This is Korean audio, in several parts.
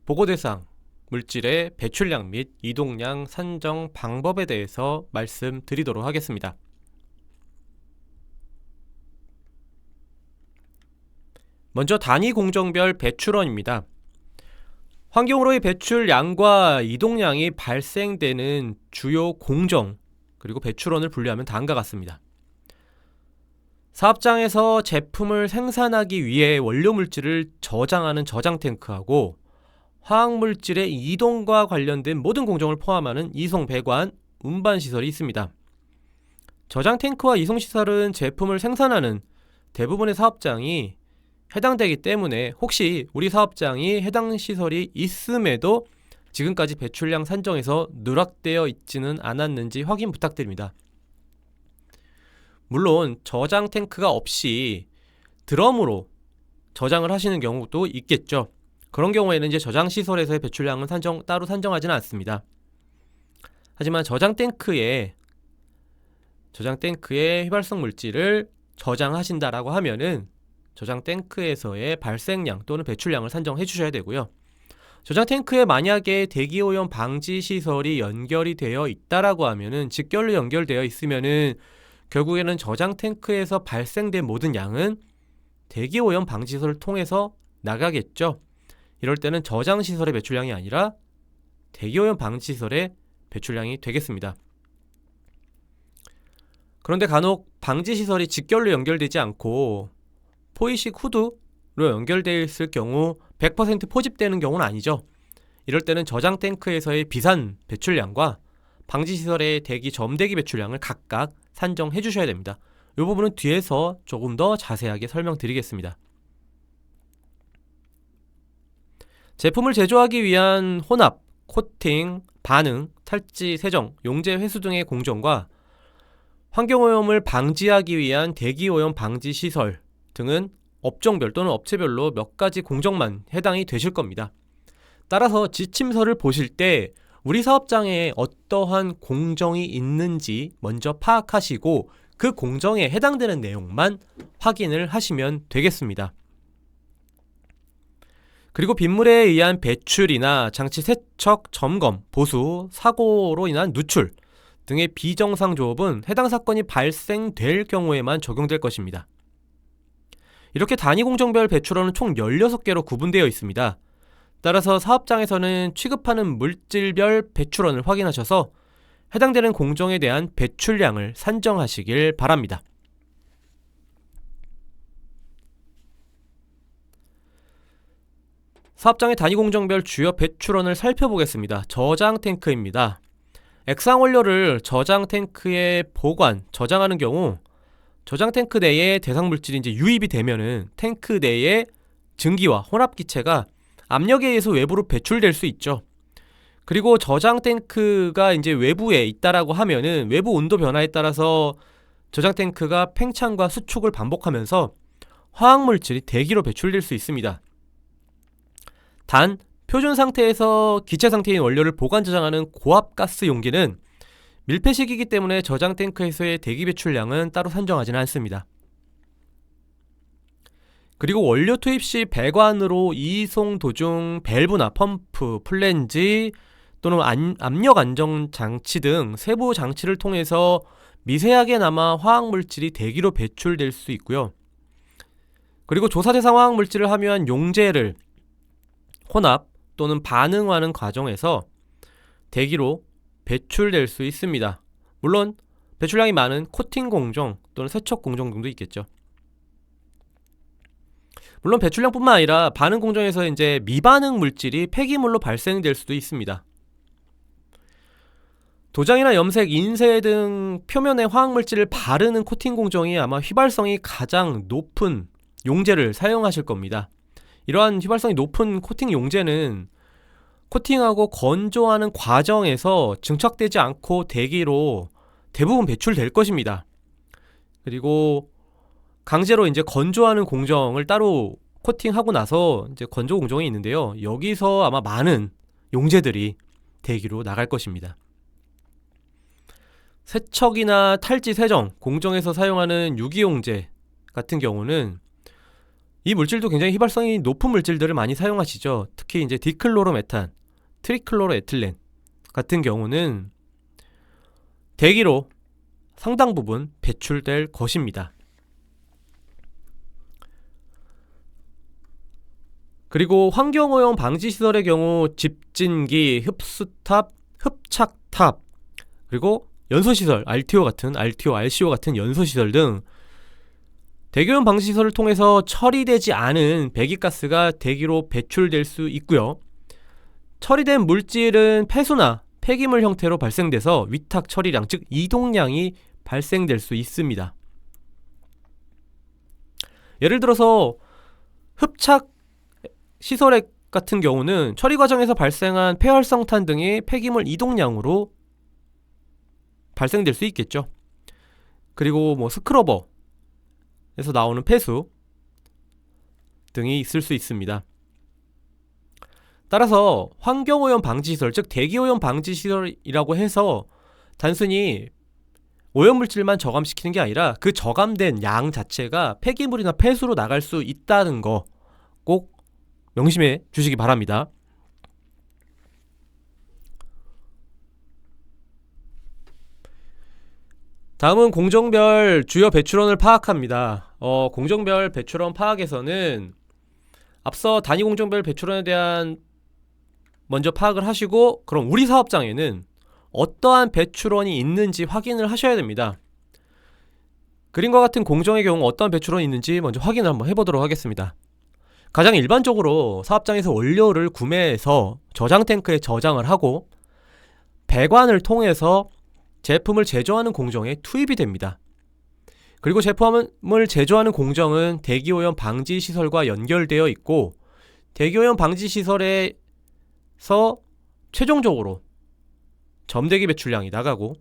보고 대상 물질의 배출량 및 이동량 산정 방법에 대해서 말씀드리도록 하겠습니다. 먼저 단위 공정별 배출원입니다. 환경으로의 배출량과 이동량이 발생되는 주요 공정 그리고 배출원을 분류하면 다음과 같습니다. 사업장에서 제품을 생산하기 위해 원료 물질을 저장하는 저장 탱크하고 화학물질의 이동과 관련된 모든 공정을 포함하는 이송, 배관, 운반 시설이 있습니다. 저장 탱크와 이송 시설은 제품을 생산하는 대부분의 사업장이 해당되기 때문에 혹시 우리 사업장이 해당 시설이 있음에도 지금까지 배출량 산정에서 누락되어 있지는 않았는지 확인 부탁드립니다. 물론 저장 탱크가 없이 드럼으로 저장을 하시는 경우도 있겠죠. 그런 경우에는 이제 저장 시설에서의 배출량은 따로 산정하지는 않습니다. 하지만 저장 탱크에 휘발성 물질을 저장하신다라고 하면은 저장 탱크에서의 발생량 또는 배출량을 산정해 주셔야 되고요. 저장 탱크에 만약에 대기오염 방지 시설이 연결이 되어 있다라고 하면은 직결로 연결되어 있으면은 결국에는 저장 탱크에서 발생된 모든 양은 대기오염 방지 시설을 통해서 나가겠죠. 이럴 때는 저장 시설의 배출량이 아니라 대기오염 방지 시설의 배출량이 되겠습니다. 그런데 간혹 방지 시설이 직결로 연결되지 않고 포이식 후드로 연결되어 있을 경우 100% 포집되는 경우는 아니죠. 이럴 때는 저장 탱크에서의 비산 배출량과 방지 시설의 점대기 배출량을 각각 산정해 주셔야 됩니다. 이 부분은 뒤에서 조금 더 자세하게 설명드리겠습니다. 제품을 제조하기 위한 혼합, 코팅, 반응, 탈지, 세정, 용제, 회수 등의 공정과 환경오염을 방지하기 위한 대기오염 방지 시설 등은 업종별 또는 업체별로 몇 가지 공정만 해당이 되실 겁니다. 따라서 지침서를 보실 때 우리 사업장에 어떠한 공정이 있는지 먼저 파악하시고 그 공정에 해당되는 내용만 확인을 하시면 되겠습니다. 그리고 빗물에 의한 배출이나 장치 세척, 점검, 보수, 사고로 인한 누출 등의 비정상 조업은 해당 사건이 발생될 경우에만 적용될 것입니다. 이렇게 단위 공정별 배출원은 총 16개로 구분되어 있습니다. 따라서 사업장에서는 취급하는 물질별 배출원을 확인하셔서 해당되는 공정에 대한 배출량을 산정하시길 바랍니다. 사업장의 단위 공정별 주요 배출원을 살펴보겠습니다. 저장 탱크입니다. 액상 원료를 저장 탱크에 저장하는 경우 저장 탱크 내에 대상 물질이 이제 유입이 되면은 탱크 내에 증기와 혼합 기체가 압력에 의해서 외부로 배출될 수 있죠. 그리고 저장 탱크가 이제 외부에 있다라고 하면은 외부 온도 변화에 따라서 저장 탱크가 팽창과 수축을 반복하면서 화학 물질이 대기로 배출될 수 있습니다. 단 표준 상태에서 기체 상태인 원료를 보관 저장하는 고압 가스 용기는 밀폐식이기 때문에 저장 탱크에서의 대기 배출량은 따로 산정하지는 않습니다. 그리고 원료 투입 시 배관으로 이송 도중 밸브나 펌프, 플랜지 또는 압력 안정 장치 등 세부 장치를 통해서 미세하게나마 화학 물질이 대기로 배출될 수 있고요. 그리고 조사 대상 화학 물질을 함유한 용제를 혼합 또는 반응하는 과정에서 대기로 배출될 수 있습니다. 물론 배출량이 많은 코팅 공정 또는 세척 공정 등도 있겠죠. 물론 배출량뿐만 아니라 반응 공정에서 이제 미반응 물질이 폐기물로 발생될 수도 있습니다. 도장이나 염색, 인쇄 등 표면에 화학 물질을 바르는 코팅 공정이 아마 휘발성이 가장 높은 용제를 사용하실 겁니다. 이러한 휘발성이 높은 코팅 용제는 코팅하고 건조하는 과정에서 증착되지 않고 대기로 대부분 배출될 것입니다. 그리고 강제로 이제 건조하는 공정을 따로 코팅하고 나서 이제 건조 공정이 있는데요. 여기서 아마 많은 용제들이 대기로 나갈 것입니다. 세척이나 탈지 세정 공정에서 사용하는 유기용제 같은 경우는 이 물질도 굉장히 휘발성이 높은 물질들을 많이 사용하시죠. 특히 이제 디클로로메탄, 트리클로로에틸렌 같은 경우는 대기로 상당 부분 배출될 것입니다. 그리고 환경오염 방지시설의 경우 집진기, 흡수탑, 흡착탑, 그리고 연소시설, RTO, RCO 같은 연소시설 등 대기오염 방지시설을 통해서 처리되지 않은 배기가스가 대기로 배출될 수 있고요. 처리된 물질은 폐수나 폐기물 형태로 발생돼서 위탁 처리량, 즉 이동량이 발생될 수 있습니다. 예를 들어서 흡착 시설 같은 경우는 처리 과정에서 발생한 폐활성탄 등의 폐기물 이동량으로 발생될 수 있겠죠. 그리고 뭐 스크러버에서 나오는 폐수 등이 있을 수 있습니다. 따라서 환경오염 방지시설, 즉 대기오염 방지시설이라고 해서 단순히 오염물질만 저감시키는 게 아니라 그 저감된 양 자체가 폐기물이나 폐수로 나갈 수 있다는 거 꼭 명심해 주시기 바랍니다. 다음은 공정별 주요 배출원을 파악합니다. 공정별 배출원 파악에서는 앞서 단위 공정별 배출원에 대한 먼저 파악을 하시고, 그럼 우리 사업장에는 어떠한 배출원이 있는지 확인을 하셔야 됩니다. 그림과 같은 공정의 경우 어떠한 배출원이 있는지 먼저 확인을 한번 해보도록 하겠습니다. 가장 일반적으로 사업장에서 원료를 구매해서 저장 탱크에 저장을 하고 배관을 통해서 제품을 제조하는 공정에 투입이 됩니다. 그리고 제품을 제조하는 공정은 대기오염 방지시설과 연결되어 있고, 대기오염 방지시설에서 최종적으로 점대기 배출량이 나가고,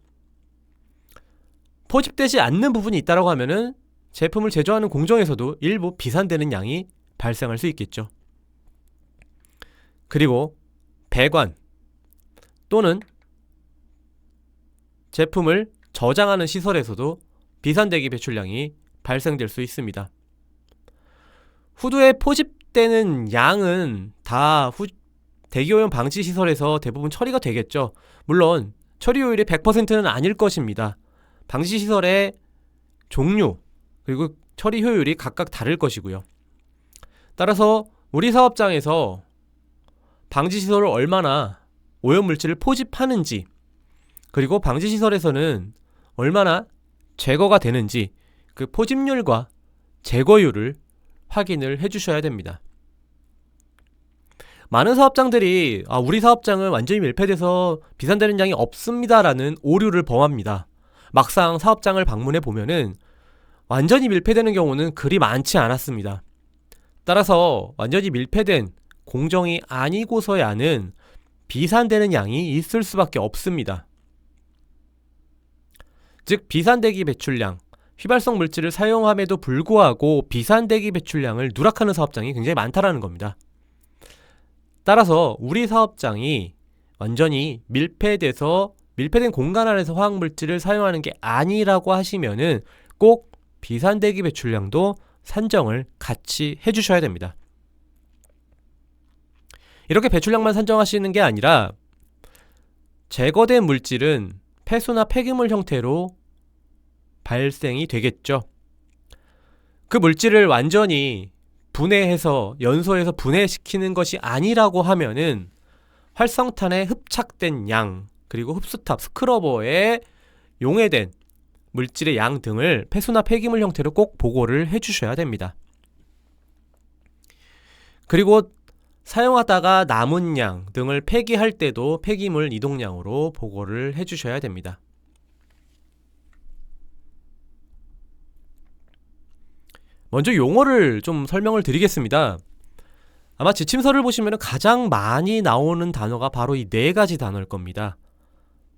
포집되지 않는 부분이 있다고 하면은 제품을 제조하는 공정에서도 일부 비산되는 양이 발생할 수 있겠죠. 그리고 배관 또는 제품을 저장하는 시설에서도 비산대기 배출량이 발생될 수 있습니다. 후두에 포집되는 양은 다 대기오염 방지 시설에서 대부분 처리가 되겠죠. 물론 처리효율이 100%는 아닐 것입니다. 방지 시설의 종류 그리고 처리 효율이 각각 다를 것이고요. 따라서 우리 사업장에서 방지시설을 얼마나 오염물질을 포집하는지, 그리고 방지시설에서는 얼마나 제거가 되는지 그 포집률과 제거율을 확인을 해주셔야 됩니다. 많은 사업장들이 우리 사업장은 완전히 밀폐돼서 비산되는 양이 없습니다 라는 오류를 범합니다. 막상 사업장을 방문해 보면은 완전히 밀폐되는 경우는 그리 많지 않았습니다. 따라서 완전히 밀폐된 공정이 아니고서야는 비산되는 양이 있을 수밖에 없습니다. 즉 비산대기 배출량, 휘발성 물질을 사용함에도 불구하고 비산대기 배출량을 누락하는 사업장이 굉장히 많다라는 겁니다. 따라서 우리 사업장이 완전히 밀폐돼서 밀폐된 공간 안에서 화학물질을 사용하는 게 아니라고 하시면은 꼭 비산대기 배출량도 산정을 같이 해주셔야 됩니다. 이렇게 배출량만 산정하시는 게 아니라 제거된 물질은 폐수나 폐기물 형태로 발생이 되겠죠. 그 물질을 완전히 분해해서 연소해서 분해시키는 것이 아니라고 하면은 활성탄에 흡착된 양, 그리고 흡수탑, 스크러버에 용해된 물질의 양 등을 폐수나 폐기물 형태로 꼭 보고를 해주셔야 됩니다. 그리고 사용하다가 남은 양 등을 폐기할 때도 폐기물 이동량으로 보고를 해주셔야 됩니다. 먼저 용어를 좀 설명을 드리겠습니다. 아마 지침서를 보시면 가장 많이 나오는 단어가 바로 이 네 가지 단어일 겁니다.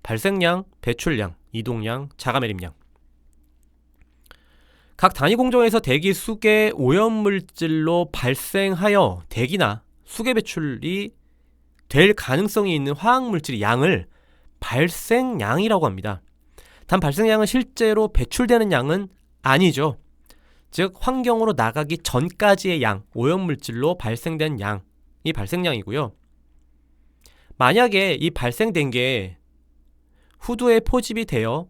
발생량, 배출량, 이동량, 자가매립량. 각 단위 공정에서 대기 수계 오염물질로 발생하여 대기나 수계 배출이 될 가능성이 있는 화학물질의 양을 발생량이라고 합니다. 단 발생량은 실제로 배출되는 양은 아니죠. 즉 환경으로 나가기 전까지의 양, 오염물질로 발생된 양이 발생량이고요. 만약에 이 발생된 게 후두에 포집이 되어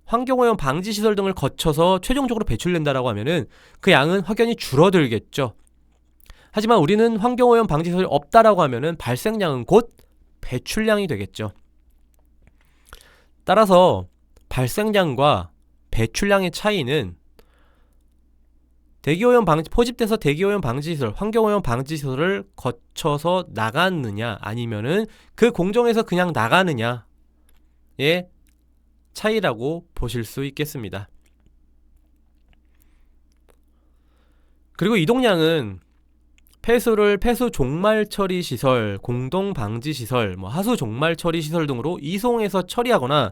환경오염 방지시설 등을 거쳐서 최종적으로 배출된다라고 하면은 그 양은 확연히 줄어들겠죠. 하지만 우리는 환경오염 방지시설이 없다라고 하면은 발생량은 곧 배출량이 되겠죠. 따라서 발생량과 배출량의 차이는 대기오염 방지, 포집돼서 대기오염 방지시설, 환경오염 방지시설을 거쳐서 나갔느냐 아니면은 그 공정에서 그냥 나가느냐의 차이라고 보실 수 있겠습니다. 그리고 이동량은 폐수를 폐수 종말 처리 시설, 공동 방지 시설, 하수 종말 처리 시설 등으로 이송해서 처리하거나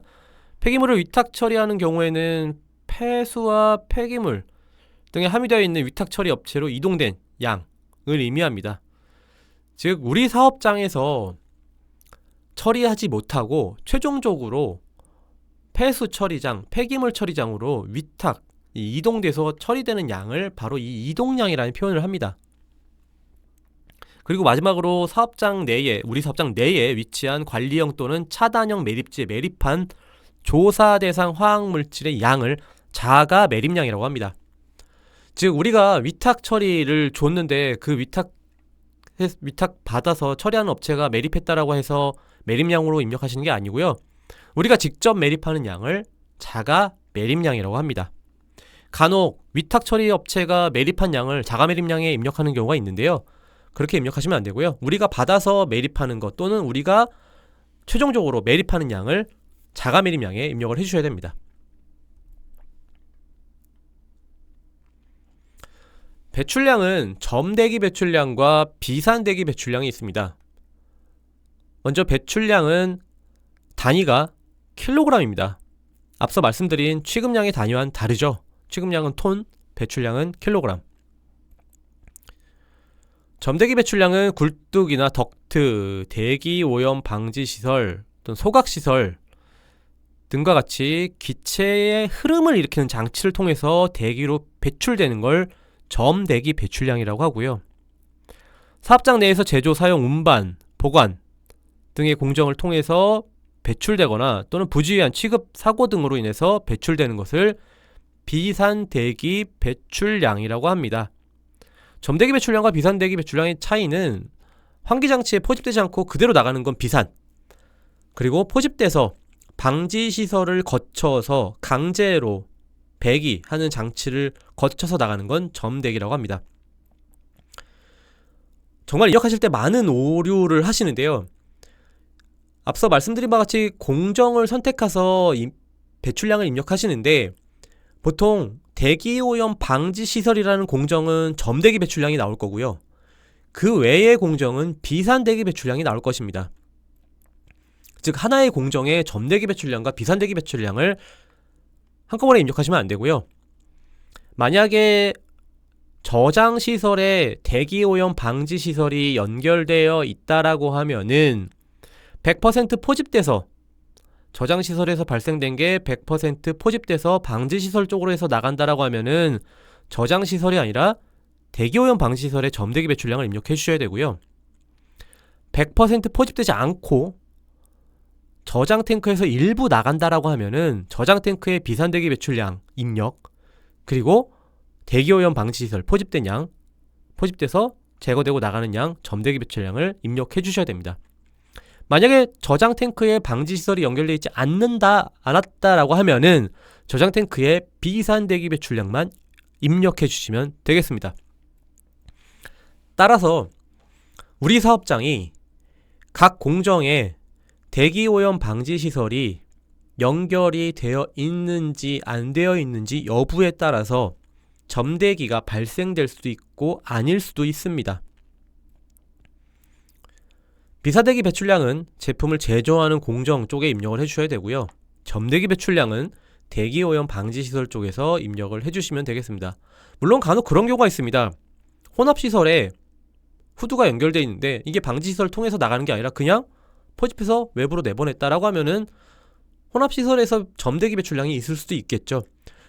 폐기물을 위탁 처리하는 경우에는 폐수와 폐기물 등에 함유되어 있는 위탁 처리 업체로 이동된 양을 의미합니다. 즉 우리 사업장에서 처리하지 못하고 최종적으로 폐수 처리장, 폐기물 처리장으로 위탁, 이동돼서 처리되는 양을 바로 이 이동량이라는 표현을 합니다. 그리고 마지막으로 사업장 내에, 우리 사업장 내에 위치한 관리형 또는 차단형 매립지에 매립한 조사 대상 화학물질의 양을 자가 매립량이라고 합니다. 즉 우리가 위탁 처리를 줬는데 그 위탁 받아서 처리하는 업체가 매립했다라고 해서 매립량으로 입력하시는 게 아니고요. 우리가 직접 매립하는 양을 자가 매립량이라고 합니다. 간혹 위탁 처리 업체가 매립한 양을 자가 매립량에 입력하는 경우가 있는데요. 그렇게 입력하시면 안 되고요. 우리가 받아서 매립하는 것 또는 우리가 최종적으로 매립하는 양을 자가 매립량에 입력을 해주셔야 됩니다. 배출량은 점대기 배출량과 비산대기 배출량이 있습니다. 먼저 배출량은 단위가 킬로그램입니다. 앞서 말씀드린 취급량의 단위와는 다르죠. 취급량은 톤, 배출량은 킬로그램. 점대기 배출량은 굴뚝이나 덕트, 대기 오염 방지 시설 또는 소각 시설 등과 같이 기체의 흐름을 일으키는 장치를 통해서 대기로 배출되는 걸 점대기 배출량이라고 하고요. 사업장 내에서 제조, 사용, 운반, 보관 등의 공정을 통해서 배출되거나 또는 부주의한 취급 사고 등으로 인해서 배출되는 것을 비산대기 배출량이라고 합니다. 점대기 배출량과 비산대기 배출량의 차이는 환기장치에 포집되지 않고 그대로 나가는 건 비산, 그리고 포집돼서 방지시설을 거쳐서 강제로 배기하는 장치를 거쳐서 나가는 건 점대기라고 합니다. 정말 입력하실 때 많은 오류를 하시는데요. 앞서 말씀드린 바와 같이 공정을 선택해서 배출량을 입력하시는데 보통 대기오염 방지시설이라는 공정은 점대기 배출량이 나올 거고요. 그 외의 공정은 비산대기 배출량이 나올 것입니다. 즉 하나의 공정에 점대기 배출량과 비산대기 배출량을 한꺼번에 입력하시면 안 되고요. 만약에 저장시설에 대기오염 방지시설이 연결되어 있다라고 하면은 100% 포집돼서 저장시설에서 발생된 게 100% 포집돼서 방지시설 쪽으로 해서 나간다라고 하면은 저장시설이 아니라 대기오염 방지시설의 점대기 배출량을 입력해 주셔야 되고요. 100% 포집되지 않고 저장 탱크에서 일부 나간다라고 하면은 저장 탱크의 비산대기 배출량 입력, 그리고 대기오염 방지시설 포집된 양, 포집돼서 제거되고 나가는 양 점대기 배출량을 입력해 주셔야 됩니다. 만약에 저장 탱크에 방지시설이 연결되어 있지 않았다라고 하면은 저장 탱크의 비산대기 배출량만 입력해 주시면 되겠습니다. 따라서 우리 사업장이 각 공정에 대기오염 방지시설이 연결이 되어 있는지 안 되어 있는지 여부에 따라서 점대기가 발생될 수도 있고 아닐 수도 있습니다. 비산대기 배출량은 제품을 제조하는 공정 쪽에 입력을 해주셔야 되고요. 점대기 배출량은 대기오염 방지시설 쪽에서 입력을 해주시면 되겠습니다. 물론 간혹 그런 경우가 있습니다. 혼합시설에 후드가 연결되어 있는데 이게 방지시설을 통해서 나가는 게 아니라 그냥 포집해서 외부로 내보냈다라고 하면은 혼합시설에서 점대기 배출량이 있을 수도 있겠죠.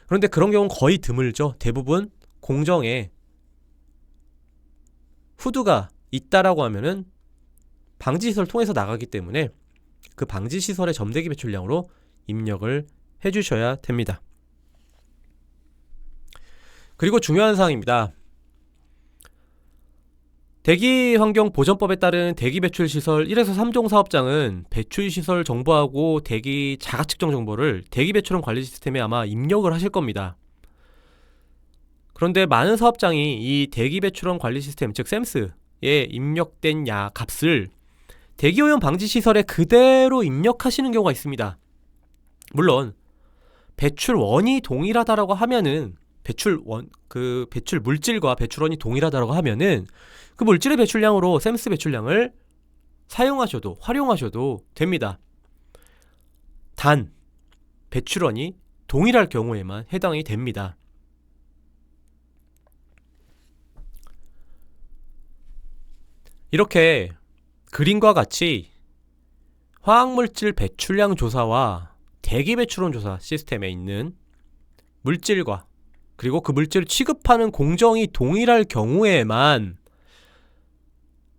그런데 그런 경우는 거의 드물죠. 대부분 공정에 후드가 있다라고 하면은 방지시설을 통해서 나가기 때문에 그 방지시설의 점대기 배출량으로 입력을 해주셔야 됩니다. 그리고 중요한 사항입니다. 대기환경보전법에 따른 대기배출시설 1에서 3종 사업장은 배출시설 정보하고 대기 자가측정 정보를 대기배출원 관리 시스템에 아마 입력을 하실 겁니다. 그런데 많은 사업장이 이 대기배출원 관리 시스템, 즉 샘스에 입력된 값을 대기오염 방지시설에 그대로 입력하시는 경우가 있습니다. 물론 배출원이 동일하다라고 하면은 배출 물질과 배출원이 동일하다라고 하면은 그 물질의 배출량으로 샘스 배출량을 사용하셔도 활용하셔도 됩니다. 단 배출원이 동일할 경우에만 해당이 됩니다. 이렇게 그림과 같이 화학물질 배출량 조사와 대기배출원 조사 시스템에 있는 물질과 그리고 그 물질을 취급하는 공정이 동일할 경우에만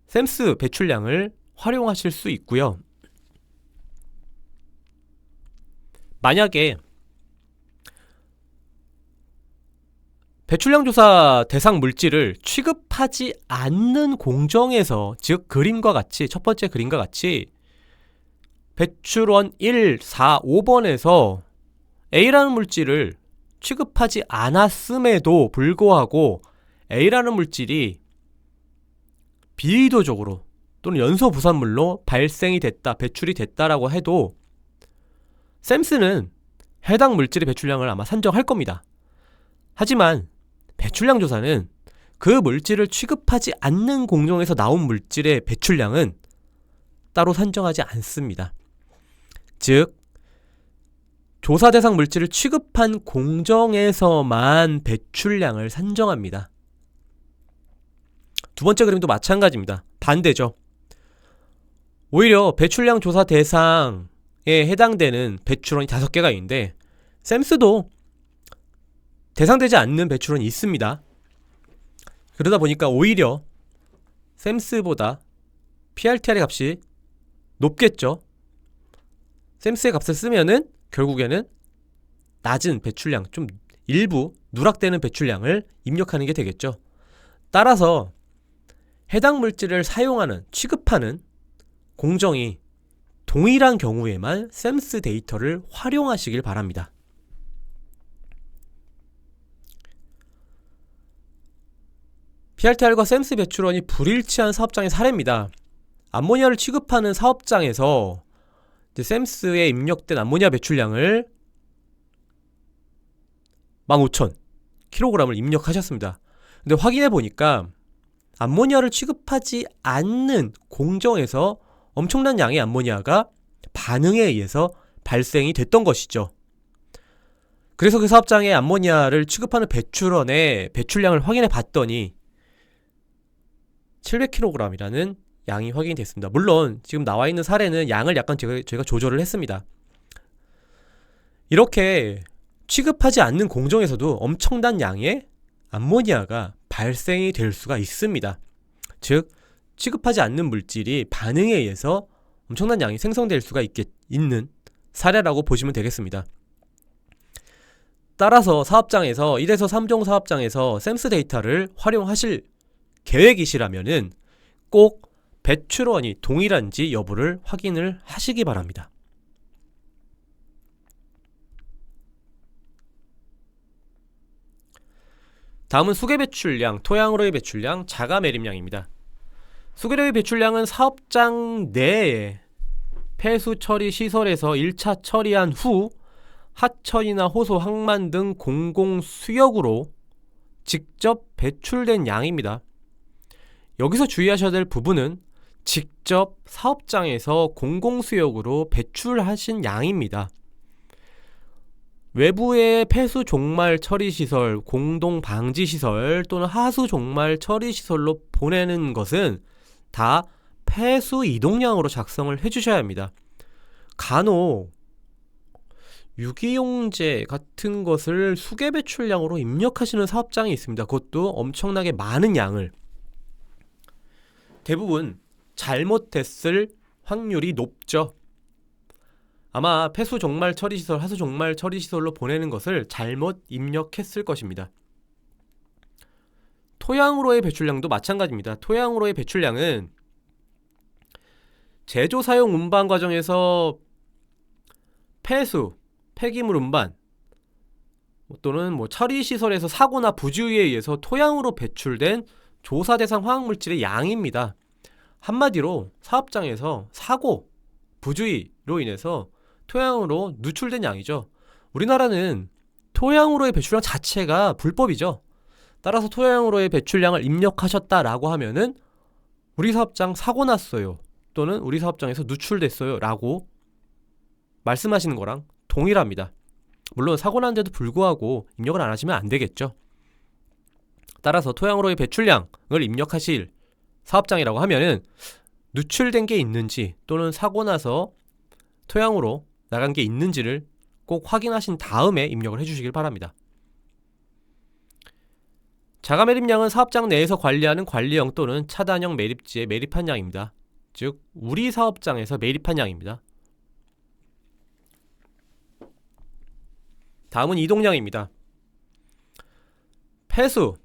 샘스 배출량을 활용하실 수 있고요. 만약에 배출량 조사 대상 물질을 취급하지 않는 공정에서, 즉 그림과 같이, 첫 번째 그림과 같이 배출원 1, 4, 5번에서 A라는 물질을 취급하지 않았음에도 불구하고 A라는 물질이 비의도적으로 또는 연소 부산물로 발생이 됐다, 배출이 됐다라고 해도 샘스는 해당 물질의 배출량을 아마 산정할 겁니다. 하지만 배출량 조사는 그 물질을 취급하지 않는 공정에서 나온 물질의 배출량은 따로 산정하지 않습니다. 즉 조사 대상 물질을 취급한 공정에서만 배출량을 산정합니다. 두 번째 그림도 마찬가지입니다. 반대죠. 오히려 배출량 조사 대상에 해당되는 배출원이 5개가 있는데 샘스도 대상되지 않는 배출원이 있습니다. 그러다 보니까 오히려 샘스보다 PRTR의 값이 높겠죠. 샘스의 값을 쓰면은 결국에는 낮은 배출량, 좀 일부 누락되는 배출량을 입력하는 게 되겠죠. 따라서 해당 물질을 사용하는, 취급하는 공정이 동일한 경우에만 샘스 데이터를 활용하시길 바랍니다. PRTR과 샘스 배출원이 불일치한 사업장의 사례입니다. 암모니아를 취급하는 사업장에서 샘스에 입력된 암모니아 배출량을 15,000kg을 입력하셨습니다. 근데 확인해 보니까 암모니아를 취급하지 않는 공정에서 엄청난 양의 암모니아가 반응에 의해서 발생이 됐던 것이죠. 그래서 그 사업장의 암모니아를 취급하는 배출원의 배출량을 확인해 봤더니 700kg이라는 양이 확인이 됐습니다. 물론 지금 나와 있는 사례는 양을 약간 저희가 조절을 했습니다. 이렇게 취급하지 않는 공정에서도 엄청난 양의 암모니아가 발생이 될 수가 있습니다. 즉 취급하지 않는 물질이 반응에 의해서 엄청난 양이 생성될 수가 있는 사례라고 보시면 되겠습니다. 따라서 사업장에서 1에서 3종 사업장에서 샘스 데이터를 활용하실 계획이시라면은 꼭 배출원이 동일한지 여부를 확인을 하시기 바랍니다. 다음은 수계 배출량, 토양으로의 배출량, 자가 매립량입니다. 수계로의 배출량은 사업장 내에 폐수 처리 시설에서 1차 처리한 후 하천이나 호소, 항만 등 공공 수역으로 직접 배출된 양입니다. 여기서 주의하셔야 될 부분은 직접 사업장에서 공공수역으로 배출하신 양입니다. 외부의 폐수 종말 처리시설, 공동방지시설 또는 하수 종말 처리시설로 보내는 것은 다 폐수 이동량으로 작성을 해주셔야 합니다. 간혹 유기용제 같은 것을 수계 배출량으로 입력하시는 사업장이 있습니다. 그것도 엄청나게 많은 양을. 대부분 잘못됐을 확률이 높죠. 아마 폐수 종말 처리시설, 하수 종말 처리시설로 보내는 것을 잘못 입력했을 것입니다. 토양으로의 배출량도 마찬가지입니다. 토양으로의 배출량은 제조, 사용, 운반 과정에서 폐수, 폐기물 운반 또는 처리시설에서 사고나 부주의에 의해서 토양으로 배출된 조사 대상 화학물질의 양입니다. 한마디로 사업장에서 사고, 부주의로 인해서 토양으로 누출된 양이죠. 우리나라는 토양으로의 배출량 자체가 불법이죠. 따라서 토양으로의 배출량을 입력하셨다라고 하면은 우리 사업장 사고 났어요, 또는 우리 사업장에서 누출됐어요 라고 말씀하시는 거랑 동일합니다. 물론 사고 났는데도 불구하고 입력을 안 하시면 안 되겠죠. 따라서 토양으로의 배출량을 입력하실 사업장이라고 하면은 누출된 게 있는지 또는 사고 나서 토양으로 나간 게 있는지를 꼭 확인하신 다음에 입력을 해주시길 바랍니다. 자가 매립량은 사업장 내에서 관리하는 관리형 또는 차단형 매립지에 매립한 양입니다. 즉 우리 사업장에서 매립한 양입니다. 다음은 이동량입니다. 폐수,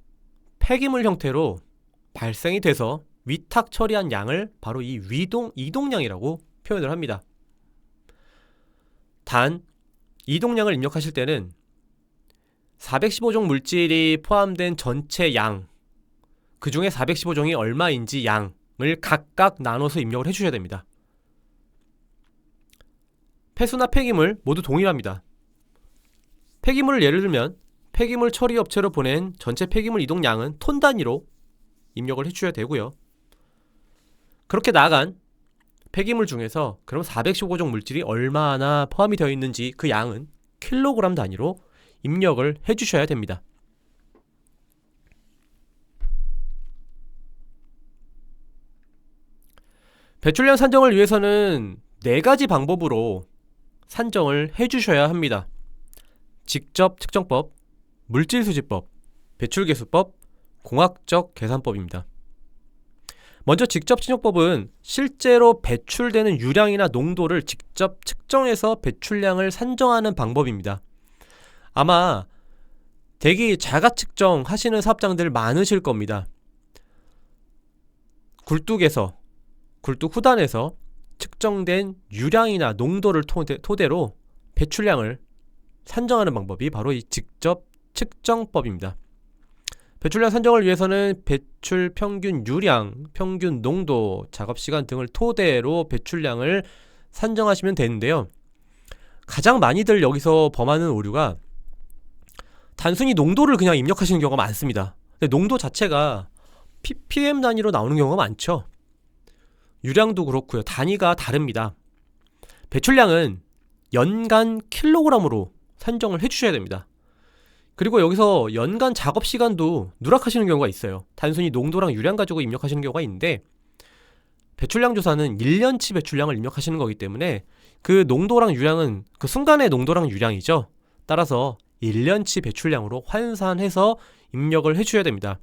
폐기물 형태로 발생이 돼서 위탁 처리한 양을 바로 이 이동량이라고 표현을 합니다. 단, 이동량을 입력하실 때는 415종 물질이 포함된 전체 양, 그 중에 415종이 얼마인지 양을 각각 나눠서 입력을 해주셔야 됩니다. 폐수나 폐기물 모두 동일합니다. 폐기물을 예를 들면 폐기물 처리 업체로 보낸 전체 폐기물 이동량은 톤 단위로 입력을 해주셔야 되고요. 그렇게 나간 폐기물 중에서 그럼 415종 물질이 얼마나 포함이 되어 있는지 그 양은 킬로그램 단위로 입력을 해주셔야 됩니다. 배출량 산정을 위해서는 4가지 방법으로 산정을 해주셔야 합니다. 직접 측정법, 물질수지법, 배출계수법, 공학적 계산법입니다. 먼저 직접 측정법은 실제로 배출되는 유량이나 농도를 직접 측정해서 배출량을 산정하는 방법입니다. 아마 대기 자가 측정하시는 사업장들 많으실 겁니다. 굴뚝 후단에서 측정된 유량이나 농도를 토대로 배출량을 산정하는 방법이 바로 이 직접 측정법입니다. 배출량 산정을 위해서는 배출 평균 유량, 평균 농도, 작업시간 등을 토대로 배출량을 산정하시면 되는데요. 가장 많이들 여기서 범하는 오류가 단순히 농도를 그냥 입력하시는 경우가 많습니다. 근데 농도 자체가 ppm 단위로 나오는 경우가 많죠. 유량도 그렇고요. 단위가 다릅니다. 배출량은 연간 킬로그램으로 산정을 해주셔야 됩니다. 그리고 여기서 연간 작업 시간도 누락하시는 경우가 있어요. 단순히 농도랑 유량 가지고 입력하시는 경우가 있는데 배출량 조사는 1년치 배출량을 입력하시는 거기 때문에 그 농도랑 유량은 그 순간의 농도랑 유량이죠. 따라서 1년치 배출량으로 환산해서 입력을 해주셔야 됩니다.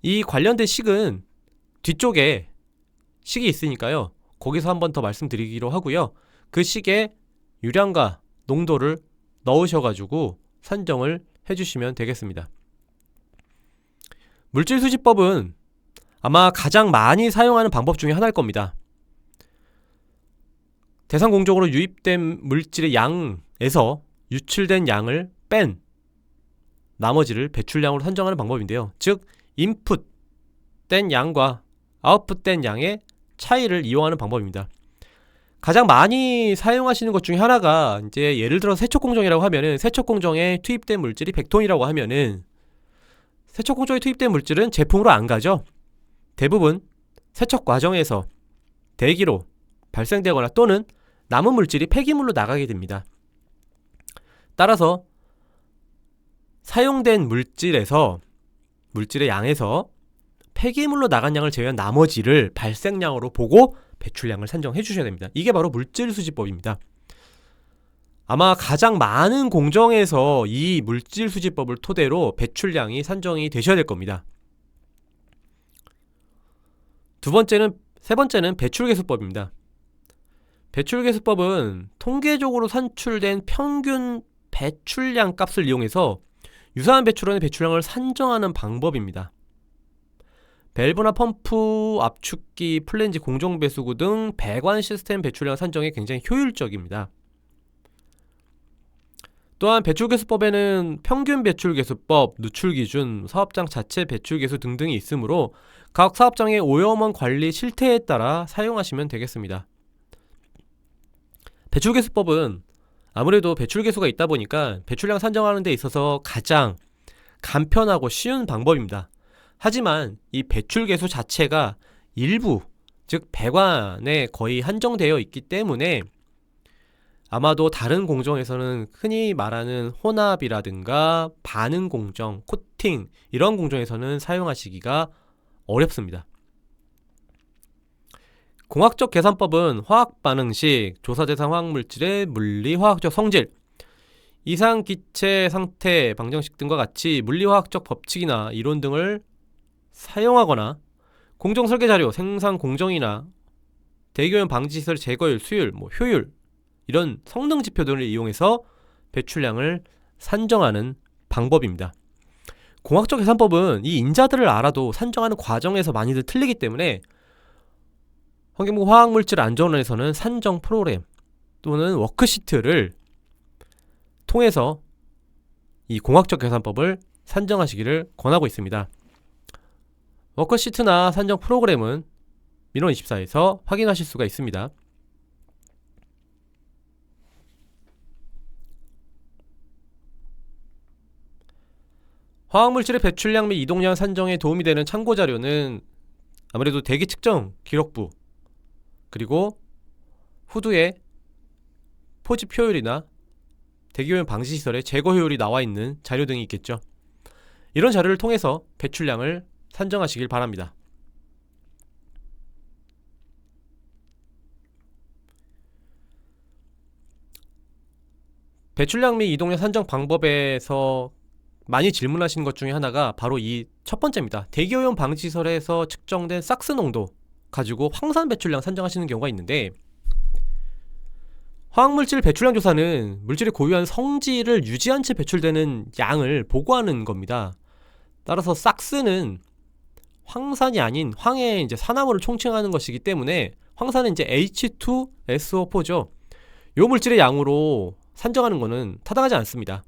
이 관련된 식은 뒤쪽에 식이 있으니까요. 거기서 한 번 더 말씀드리기로 하고요. 그 식에 유량과 농도를 넣으셔가지고 산정을 해주시면 되겠습니다. 물질수지법은 아마 가장 많이 사용하는 방법 중에 하나일 겁니다. 대상 공정으로 유입된 물질의 양에서 유출된 양을 뺀 나머지를 배출량으로 산정하는 방법인데요. 즉 인풋된 양과 아웃풋된 양의 차이를 이용하는 방법입니다. 가장 많이 사용하시는 것 중에 하나가 이제 예를 들어 세척공정이라고 하면은 세척공정에 투입된 물질이 100톤이라고 하면은 세척공정에 투입된 물질은 제품으로 안 가죠. 대부분 세척 과정에서 대기로 발생되거나 또는 남은 물질이 폐기물로 나가게 됩니다. 따라서 사용된 물질의 양에서 폐기물로 나간 양을 제외한 나머지를 발생량으로 보고 배출량을 산정해 주셔야 됩니다. 이게 바로 물질수지법입니다. 아마 가장 많은 공정에서 이 물질 수지법을 토대로 배출량이 산정이 되셔야 될 겁니다. 세 번째는 배출계수법입니다. 배출계수법은 통계적으로 산출된 평균 배출량 값을 이용해서 유사한 배출원의 배출량을 산정하는 방법입니다. 밸브나 펌프, 압축기, 플랜지, 공정배수구 등 배관 시스템 배출량 산정에 굉장히 효율적입니다. 또한 배출계수법에는 평균 배출계수법, 누출기준, 사업장 자체 배출계수 등등이 있으므로 각 사업장의 오염원 관리 실태에 따라 사용하시면 되겠습니다. 배출계수법은 아무래도 배출계수가 있다 보니까 배출량 산정하는 데 있어서 가장 간편하고 쉬운 방법입니다. 하지만 이 배출계수 자체가 일부, 즉 배관에 거의 한정되어 있기 때문에 아마도 다른 공정에서는 흔히 말하는 혼합이라든가 반응 공정, 코팅 이런 공정에서는 사용하시기가 어렵습니다. 공학적 계산법은 화학 반응식, 조사 대상 화학물질의 물리 화학적 성질, 이상 기체 상태 방정식 등과 같이 물리화학적 법칙이나 이론 등을 사용하거나 공정 설계 자료, 생산 공정이나 대기오염 방지 시설 제거율, 수율, 효율 이런 성능 지표 등을 이용해서 배출량을 산정하는 방법입니다. 공학적 계산법은 이 인자들을 알아도 산정하는 과정에서 많이들 틀리기 때문에 환경부 화학물질안전원에서는 산정 프로그램 또는 워크시트를 통해서 이 공학적 계산법을 산정하시기를 권하고 있습니다. 워크시트나 산정 프로그램은 민원24에서 확인하실 수가 있습니다. 화학물질의 배출량 및 이동량 산정에 도움이 되는 참고자료는 아무래도 대기 측정 기록부, 그리고 후드에 포집 효율이나 대기오염 방지 시설의 제거 효율이 나와 있는 자료 등이 있겠죠. 이런 자료를 통해서 배출량을 산정하시길 바랍니다. 배출량 및 이동량 산정 방법에서 많이 질문하시는 것 중에 하나가 바로 이 첫 번째입니다. 대기오염 방지 시설에서 측정된 삭스 농도 가지고 황산 배출량 산정하시는 경우가 있는데, 화학물질 배출량 조사는 물질의 고유한 성질을 유지한 채 배출되는 양을 보고하는 겁니다. 따라서 삭스는 황산이 아닌 황의 이제 산화물을 총칭하는 것이기 때문에 황산은 이제 H2SO4죠. 요 물질의 양으로 산정하는 것은 타당하지 않습니다.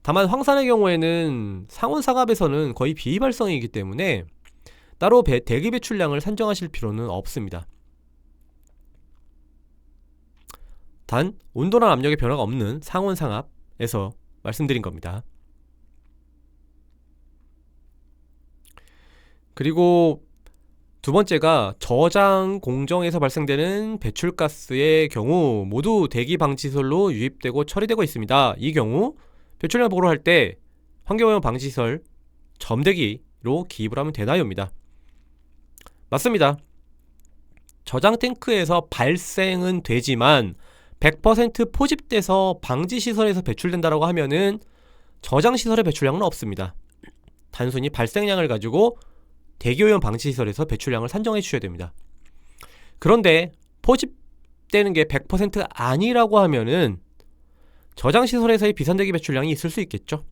다만 황산의 경우에는 상온상압에서는 거의 비발성이기 때문에 따로 대기 배출량을 산정하실 필요는 없습니다. 단 온도나 압력의 변화가 없는 상온상압에서 말씀드린 겁니다. 그리고 두 번째가 저장 공정에서 발생되는 배출가스의 경우 모두 대기 방지시설로 유입되고 처리되고 있습니다. 이 경우 배출량 보고를 할 때 환경오염 방지시설 점대기로 기입을 하면 되나요입니다. 맞습니다. 저장 탱크에서 발생은 되지만 100% 포집돼서 방지시설에서 배출된다라고 하면은 저장시설의 배출량은 없습니다. 단순히 발생량을 가지고 대기오염 방지시설에서 배출량을 산정해 주셔야 됩니다. 그런데 포집되는 게 100% 아니라고 하면은 저장시설에서의 비산대기 배출량이 있을 수 있겠죠.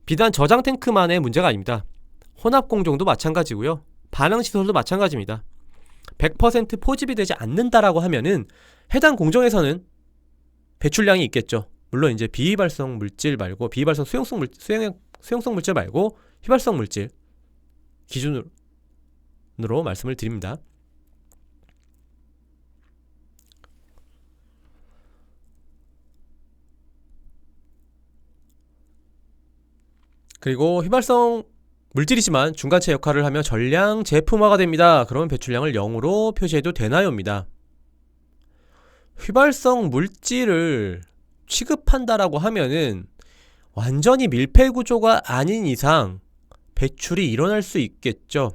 비단 저장 탱크만의 문제가 아닙니다. 혼합공정도 마찬가지고요. 반응시설도 마찬가지입니다. 100% 포집이 되지 않는다라고 하면은 해당 공정에서는 배출량이 있겠죠. 물론 이제 비휘발성 물질 말고 비휘발성 수용성 물질 말고 휘발성 물질 기준으로 말씀을 드립니다. 그리고 휘발성 물질이지만 중간체 역할을 하며 전량 제품화가 됩니다. 그러면 배출량을 0으로 표시해도 되나요입니다. 휘발성 물질을 취급한다라고 하면은 완전히 밀폐 구조가 아닌 이상 배출이 일어날 수 있겠죠.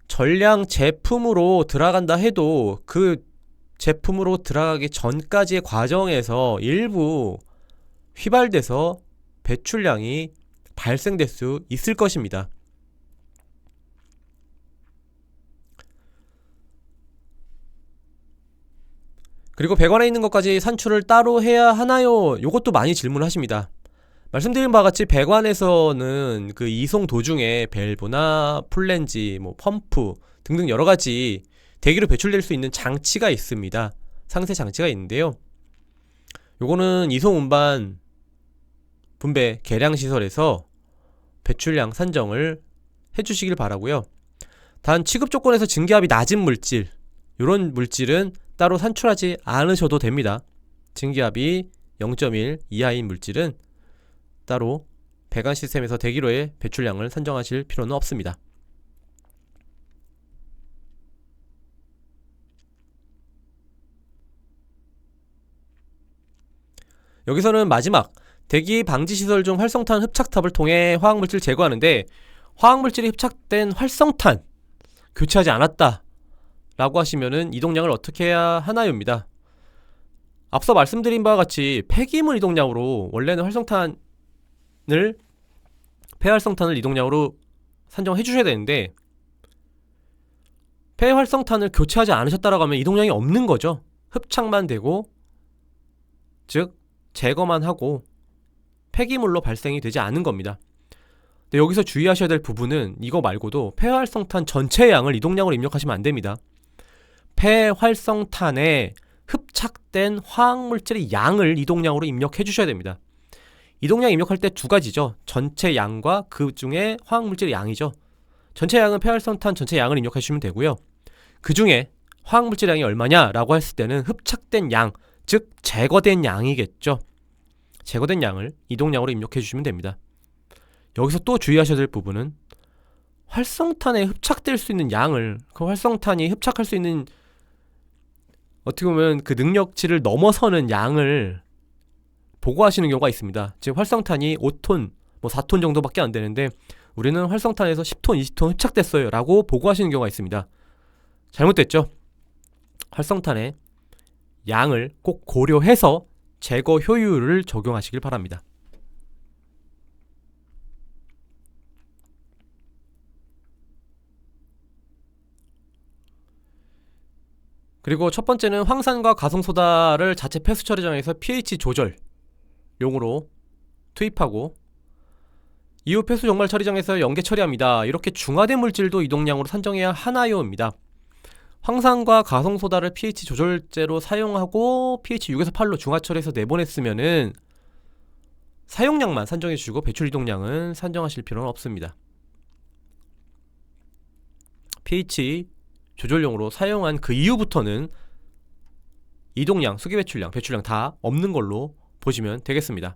전량 제품으로 들어간다 해도 그 제품으로 들어가기 전까지의 과정에서 일부 휘발돼서 배출량이 발생될 수 있을 것입니다. 그리고 배관에 있는 것까지 산출을 따로 해야 하나요? 요것도 많이 질문하십니다. 말씀드린 바와 같이 배관에서는 그 이송 도중에 밸브나 플랜지, 펌프 등등 여러가지 대기로 배출될 수 있는 장치가 있습니다. 상세 장치가 있는데요, 요거는 이송 운반 분배 계량 시설에서 배출량 산정을 해주시길 바라고요. 단 취급 조건에서 증기압이 낮은 물질, 요런 물질은 따로 산출하지 않으셔도 됩니다. 증기압이 0.1 이하인 물질은 따로 배관 시스템에서 대기로의 배출량을 산정하실 필요는 없습니다. 여기서는 마지막 대기 방지 시설 중 활성탄 흡착탑을 통해 화학물질 제거하는데, 화학물질이 흡착된 활성탄 교체하지 않았다 라고 하시면은 이동량을 어떻게 해야 하나요입니다. 앞서 말씀드린 바와 같이 폐기물 이동량으로 원래는 폐활성탄을 이동량으로 산정해 주셔야 되는데, 폐활성탄을 교체하지 않으셨다라고 하면 이동량이 없는 거죠. 흡착만 되고, 즉 제거만 하고 폐기물로 발생이 되지 않은 겁니다. 근데 여기서 주의하셔야 될 부분은 이거 말고도 폐활성탄 전체 양을 이동량으로 입력하시면 안 됩니다. 폐활성탄에 흡착된 화학물질의 양을 이동량으로 입력해 주셔야 됩니다. 이동량 입력할 때 두 가지죠. 전체 양과 그 중에 화학물질의 양이죠. 전체 양은 폐활성탄 전체 양을 입력해 주시면 되고요. 그 중에 화학물질 양이 얼마냐 라고 했을 때는 흡착된 양, 즉 제거된 양이겠죠. 제거된 양을 이동량으로 입력해 주시면 됩니다. 여기서 또 주의하셔야 될 부분은 활성탄에 흡착될 수 있는 양을, 그 활성탄이 흡착할 수 있는 어떻게 보면 그 능력치를 넘어서는 양을 보고하시는 경우가 있습니다. 즉 활성탄이 5톤, 4톤 정도밖에 안 되는데 우리는 활성탄에서 10톤, 20톤 흡착됐어요 라고 보고하시는 경우가 있습니다. 잘못됐죠. 활성탄의 양을 꼭 고려해서 제거 효율을 적용하시길 바랍니다. 그리고 첫 번째는 황산과 가성소다를 자체 폐수 처리장에서 pH 조절용으로 투입하고, 이후 폐수 정말 처리장에서 연계 처리합니다. 이렇게 중화된 물질도 이동량으로 산정해야 하나요입니다. 황산과 가성소다를 pH 조절제로 사용하고 pH 6에서 8로 중화 처리해서 내보냈으면은 사용량만 산정해 주시고 배출 이동량은 산정하실 필요는 없습니다. pH 조절용으로 사용한 그 이후부터는 이동량, 수기 배출량, 배출량 다 없는 걸로 보시면 되겠습니다.